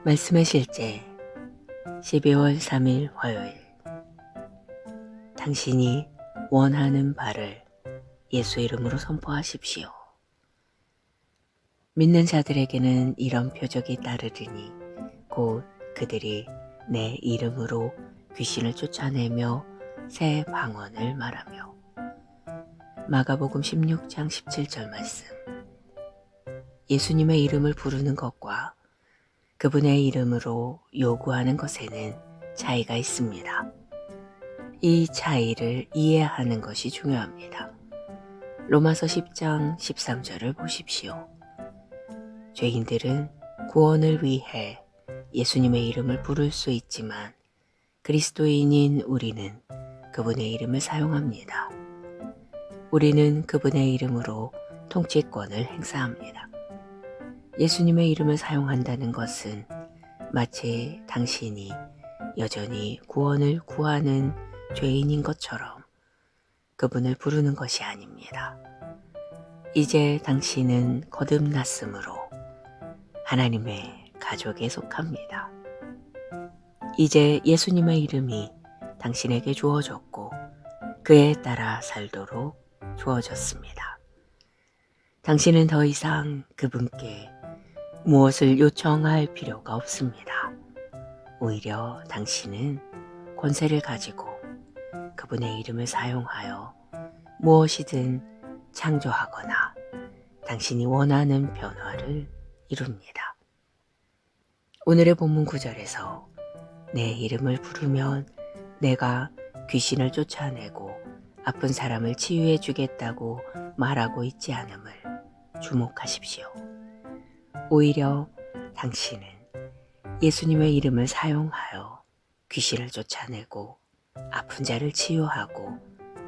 말씀의 실제 12월 3일 화요일. 당신이 원하는 바를 예수 이름으로 선포하십시오. 믿는 자들에게는 이런 표적이 따르리니 곧 그들이 내 이름으로 귀신을 쫓아내며 새 방언을 말하며. 마가복음 16장 17절 말씀. 예수님의 이름을 부르는 것과 그분의 이름으로 요구하는 것에는 차이가 있습니다. 이 차이를 이해하는 것이 중요합니다. 로마서 10장 13절을 보십시오. 죄인들은 구원을 위해 예수님의 이름을 부를 수 있지만 그리스도인인 우리는 그분의 이름을 사용합니다. 우리는 그분의 이름으로 통치권을 행사합니다. 예수님의 이름을 사용한다는 것은 마치 당신이 여전히 구원을 구하는 죄인인 것처럼 그분을 부르는 것이 아닙니다. 이제 당신은 거듭났으므로 하나님의 가족에 속합니다. 이제 예수님의 이름이 당신에게 주어졌고 그에 따라 살도록 주어졌습니다. 당신은 더 이상 그분께 무엇을 요청할 필요가 없습니다. 오히려 당신은 권세를 가지고 그분의 이름을 사용하여 무엇이든 창조하거나 당신이 원하는 변화를 이룹니다. 오늘의 본문 구절에서 내 이름을 부르면 내가 귀신을 쫓아내고 아픈 사람을 치유해 주겠다고 말하고 있지 않음을 주목하십시오. 오히려 당신은 예수님의 이름을 사용하여 귀신을 쫓아내고 아픈 자를 치유하고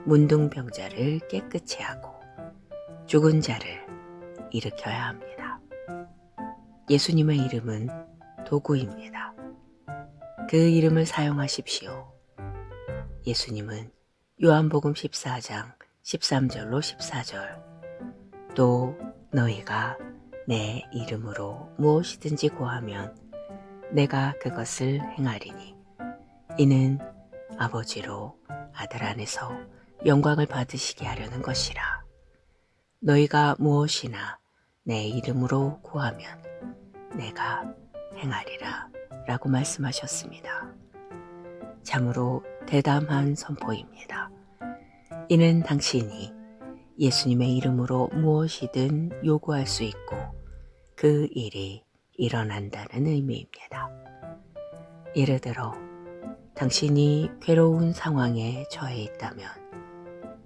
문둥병자를 깨끗이 하고 죽은 자를 일으켜야 합니다. 예수님의 이름은 도구입니다. 그 이름을 사용하십시오. 예수님은 요한복음 14장 13절로 14절 또 너희가 내 이름으로 무엇이든지 구하면 내가 그것을 행하리니 이는 아버지로 아들 안에서 영광을 받으시게 하려는 것이라. 너희가 무엇이나 내 이름으로 구하면 내가 행하리라 라고 말씀하셨습니다. 참으로 대담한 선포입니다. 이는 당신이 예수님의 이름으로 무엇이든 요구할 수 있고 그 일이 일어난다는 의미입니다. 예를 들어 당신이 괴로운 상황에 처해 있다면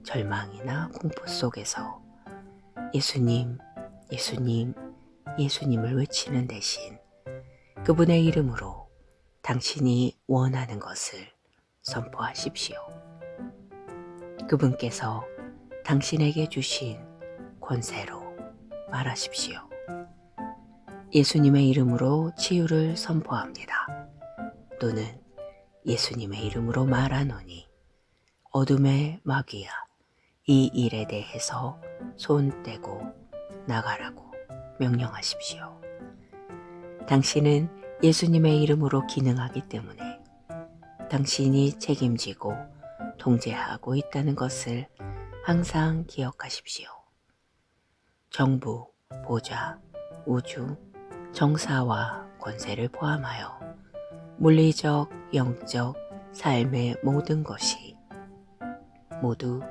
절망이나 공포 속에서 예수님, 예수님, 예수님을 외치는 대신 그분의 이름으로 당신이 원하는 것을 선포하십시오. 그분께서 당신에게 주신 권세로 말하십시오. 예수님의 이름으로 치유를 선포합니다. 또는 예수님의 이름으로 말하노니 어둠의 마귀야 이 일에 대해서 손 떼고 나가라고 명령하십시오. 당신은 예수님의 이름으로 기능하기 때문에 당신이 책임지고 통제하고 있다는 것을 항상 기억하십시오. 정부, 보좌, 우주, 정사와 권세를 포함하여 물리적, 영적, 삶의 모든 것이 모두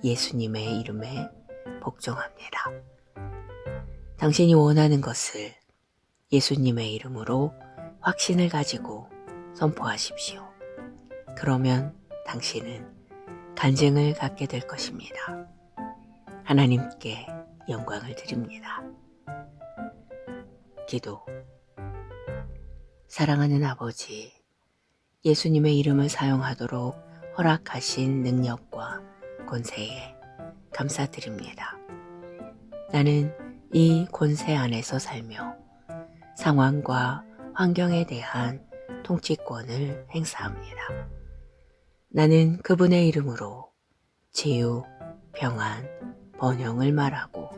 예수님의 이름에 복종합니다. 당신이 원하는 것을 예수님의 이름으로 확신을 가지고 선포하십시오. 그러면 당신은 간증을 갖게 될 것입니다. 하나님께 영광을 드립니다. 기도. 사랑하는 아버지, 예수님의 이름을 사용하도록 허락하신 능력과 권세에 감사드립니다. 나는 이 권세 안에서 살며 상황과 환경에 대한 통치권을 행사합니다. 나는 그분의 이름으로 치유, 평안, 번영을 말하고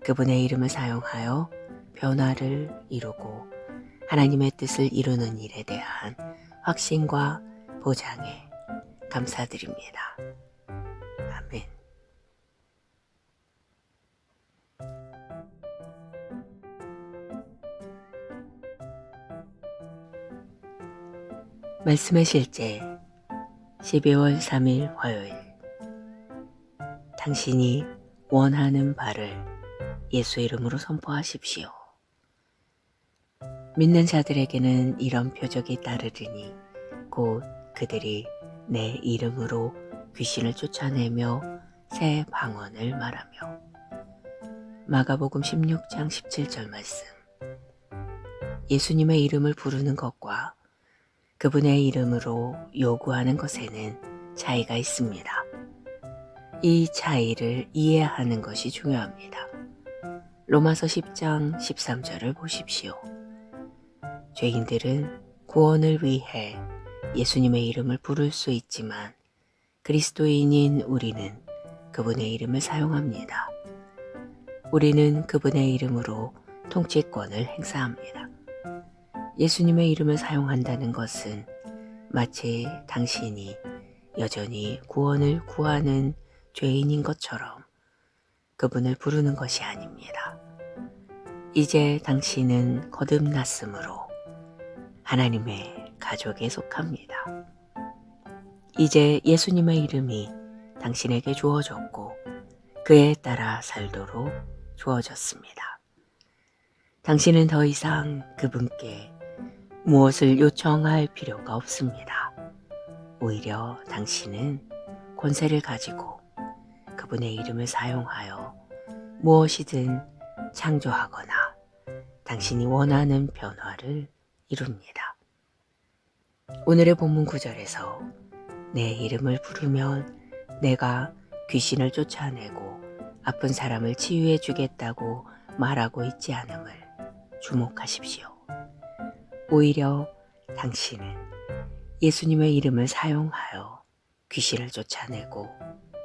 그분의 이름을 사용하여 변화를 이루고 하나님의 뜻을 이루는 일에 대한 확신과 보장에 감사드립니다. 아멘. 말씀의 실제 12월 3일 화요일. 당신이 원하는 바를 예수 이름으로 선포하십시오. 믿는 자들에게는 이런 표적이 따르리니 곧 그들이 내 이름으로 귀신을 쫓아내며 새 방언을 말하며. 마가복음 16장 17절 말씀. 예수님의 이름을 부르는 것과 그분의 이름으로 요구하는 것에는 차이가 있습니다. 이 차이를 이해하는 것이 중요합니다. 로마서 10장 13절을 보십시오. 죄인들은 구원을 위해 예수님의 이름을 부를 수 있지만 그리스도인인 우리는 그분의 이름을 사용합니다. 우리는 그분의 이름으로 통치권을 행사합니다. 예수님의 이름을 사용한다는 것은 마치 당신이 여전히 구원을 구하는 죄인인 것처럼 그분을 부르는 것이 아닙니다. 이제 당신은 거듭났으므로 하나님의 가족에 속합니다. 이제 예수님의 이름이 당신에게 주어졌고 그에 따라 살도록 주어졌습니다. 당신은 더 이상 그분께 무엇을 요청할 필요가 없습니다. 오히려 당신은 권세를 가지고 그분의 이름을 사용하여 무엇이든 창조하거나 당신이 원하는 변화를 이룹니다. 오늘의 본문 구절에서 내 이름을 부르면 내가 귀신을 쫓아내고 아픈 사람을 치유해 주겠다고 말하고 있지 않음을 주목하십시오. 오히려 당신은 예수님의 이름을 사용하여 귀신을 쫓아내고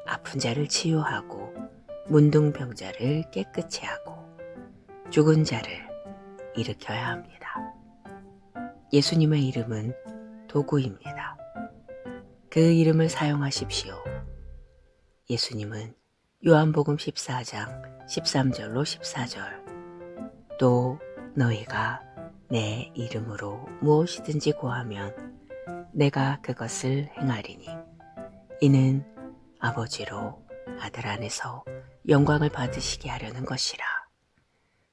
아픈 자를 치유하고 문둥병자를 깨끗이 하고 죽은 자를 일으켜야 합니다. 예수님의 이름은 도구입니다. 그 이름을 사용하십시오. 예수님은 요한복음 14장 13절로 14절 또 너희가 내 이름으로 무엇이든지 구하면 내가 그것을 행하리니 이는 아버지로 아들 안에서 영광을 받으시게 하려는 것이라.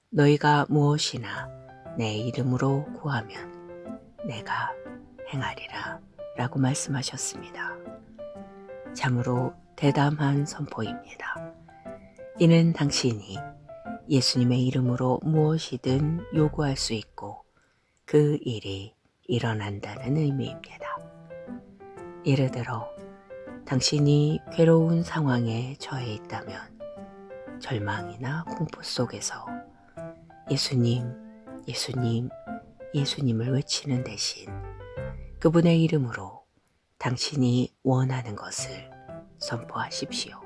너희가 무엇이나 내 이름으로 구하면 내가 행하리라 라고 말씀하셨습니다. 참으로 대담한 선포입니다. 이는 당신이 예수님의 이름으로 무엇이든 요구할 수 있고 그 일이 일어난다는 의미입니다. 예를 들어 당신이 괴로운 상황에 처해 있다면 절망이나 공포 속에서 예수님, 예수님, 예수님을 외치는 대신 그분의 이름으로 당신이 원하는 것을 선포하십시오.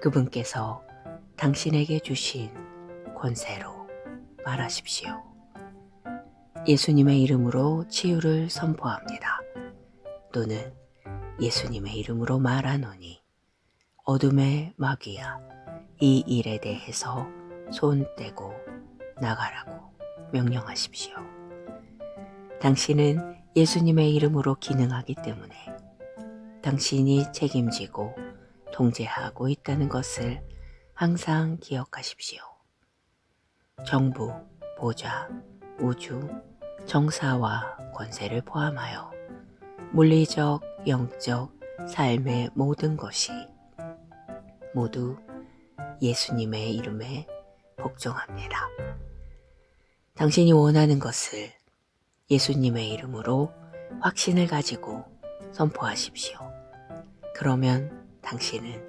그분께서 당신에게 주신 권세로 말하십시오. 예수님의 이름으로 치유를 선포합니다. 또는 예수님의 이름으로 말하노니 어둠의 마귀야 이 일에 대해서 손 떼고 나가라고 명령하십시오. 당신은 예수님의 이름으로 기능하기 때문에 당신이 책임지고 통제하고 있다는 것을 항상 기억하십시오. 정부, 보좌, 우주, 정사와 권세를 포함하여 물리적, 영적, 삶의 모든 것이 모두 예수님의 이름에 복종합니다. 당신이 원하는 것을 예수님의 이름으로 확신을 가지고 선포하십시오. 그러면 당신은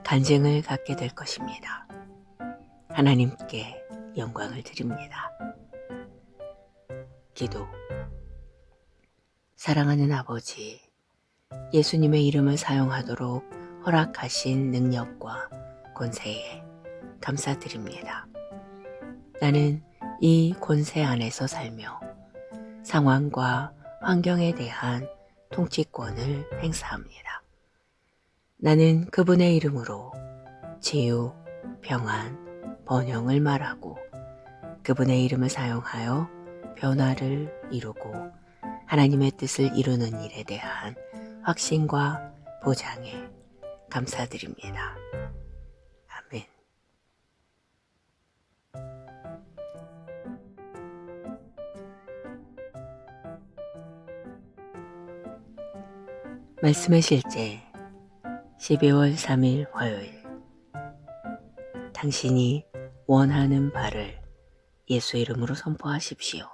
간증을 갖게 될 것입니다. 하나님께 영광을 드립니다. 기도. 사랑하는 아버지, 예수님의 이름을 사용하도록 허락하신 능력과 권세에 감사드립니다. 나는 이 권세 안에서 살며 상황과 환경에 대한 통치권을 행사합니다. 나는 그분의 이름으로 치유, 평안, 번영을 말하고 그분의 이름을 사용하여 변화를 이루고 하나님의 뜻을 이루는 일에 대한 확신과 보장에 감사드립니다. 아멘. 말씀의 실제 12월 3일 화요일. 당신이 원하는 바를 예수 이름으로 선포하십시오.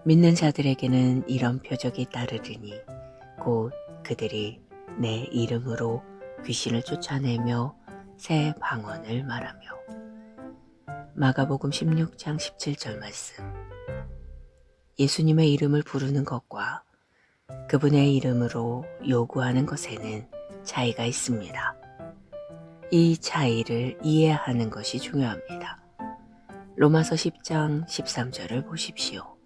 믿는 자들에게는 이런 표적이 따르리니 곧 그들이 내 이름으로 귀신을 쫓아내며 새 방언을 말하며. 마가복음 16장 17절 말씀. 예수님의 이름을 부르는 것과 그분의 이름으로 요구하는 것에는 차이가 있습니다. 이 차이를 이해하는 것이 중요합니다. 로마서 10장 13절을 보십시오.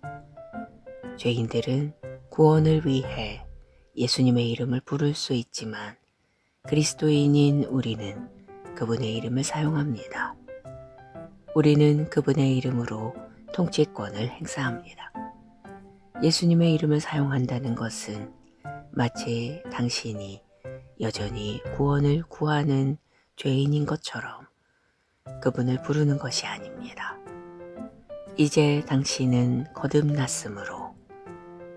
죄인들은 구원을 위해 예수님의 이름을 부를 수 있지만 그리스도인인 우리는 그분의 이름을 사용합니다. 우리는 그분의 이름으로 통치권을 행사합니다. 예수님의 이름을 사용한다는 것은 마치 당신이 여전히 구원을 구하는 죄인인 것처럼 그분을 부르는 것이 아닙니다. 이제 당신은 거듭났으므로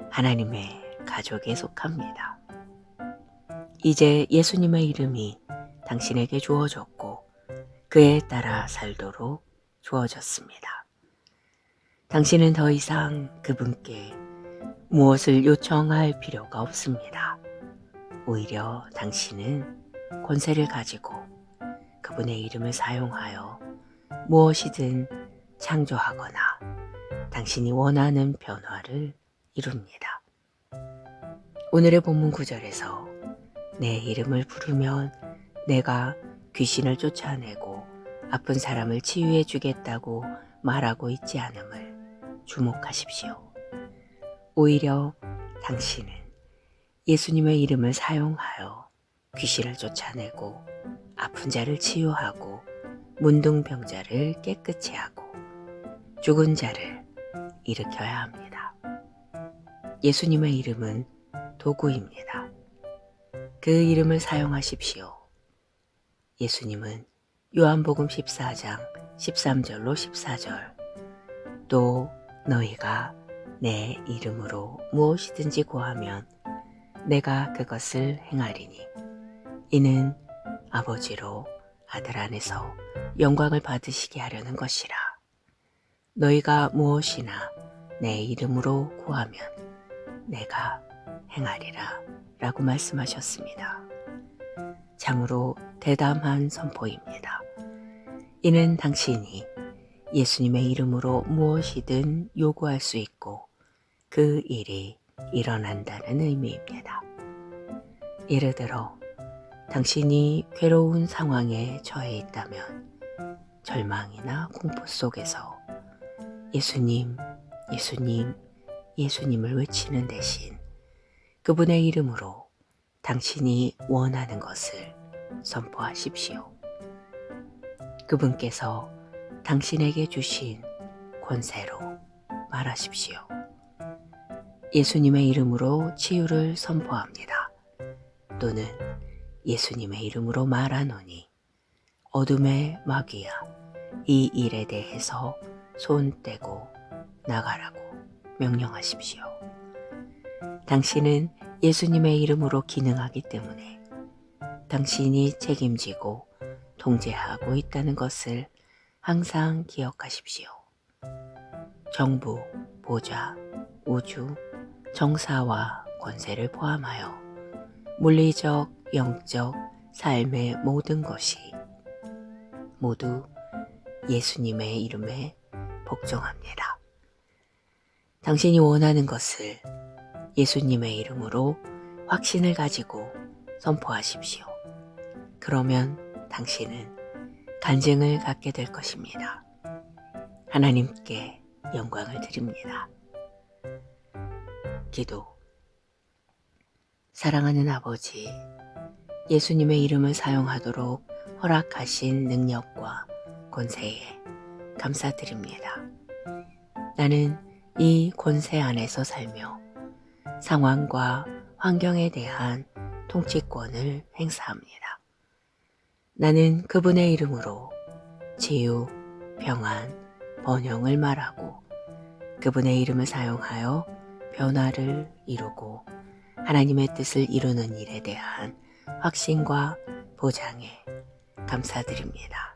하나님의 가족에 속합니다. 이제 예수님의 이름이 당신에게 주어졌고 그에 따라 살도록 주어졌습니다. 당신은 더 이상 그분께 무엇을 요청할 필요가 없습니다. 오히려 당신은 권세를 가지고 그분의 이름을 사용하여 무엇이든 창조하거나 당신이 원하는 변화를 이룹니다. 오늘의 본문 구절에서 내 이름을 부르면 내가 귀신을 쫓아내고 아픈 사람을 치유해 주겠다고 말하고 있지 않음을 주목하십시오. 오히려 당신은 예수님의 이름을 사용하여 귀신을 쫓아내고 아픈 자를 치유하고 문둥병자를 깨끗이 하고 죽은 자를 일으켜야 합니다. 예수님의 이름은 도구입니다. 그 이름을 사용하십시오. 예수님은 요한복음 14장 13절로 14절 또 너희가 내 이름으로 무엇이든지 구하면 내가 그것을 행하리니 이는 아버지로 아들 안에서 영광을 받으시게 하려는 것이라. 너희가 무엇이나 내 이름으로 구하면 내가 행하리라 라고 말씀하셨습니다. 참으로 대담한 선포입니다. 이는 당신이 예수님의 이름으로 무엇이든 요구할 수 있고 그 일이 일어난다는 의미입니다. 예를 들어 당신이 괴로운 상황에 처해 있다면 절망이나 공포 속에서 예수님, 예수님, 예수님을 외치는 대신 그분의 이름으로 당신이 원하는 것을 선포하십시오. 그분께서 당신에게 주신 권세로 말하십시오. 예수님의 이름으로 치유를 선포합니다. 또는 예수님의 이름으로 말하노니 어둠의 마귀야 이 일에 대해서 손 떼고 나가라고 명령하십시오. 당신은 예수님의 이름으로 기능하기 때문에 당신이 책임지고 통제하고 있다는 것을 항상 기억하십시오. 정부, 보좌, 우주, 정사와 권세를 포함하여 물리적, 영적, 삶의 모든 것이 모두 예수님의 이름에 복종합니다. 당신이 원하는 것을 예수님의 이름으로 확신을 가지고 선포하십시오. 그러면 당신은 간증을 갖게 될 것입니다. 하나님께 영광을 드립니다. 기도. 사랑하는 아버지, 예수님의 이름을 사용하도록 허락하신 능력과 권세에 감사드립니다. 나는 이 권세 안에서 살며 상황과 환경에 대한 통치권을 행사합니다. 나는 그분의 이름으로 치유, 평안, 번영을 말하고 그분의 이름을 사용하여 변화를 이루고 하나님의 뜻을 이루는 일에 대한 확신과 보장에 감사드립니다.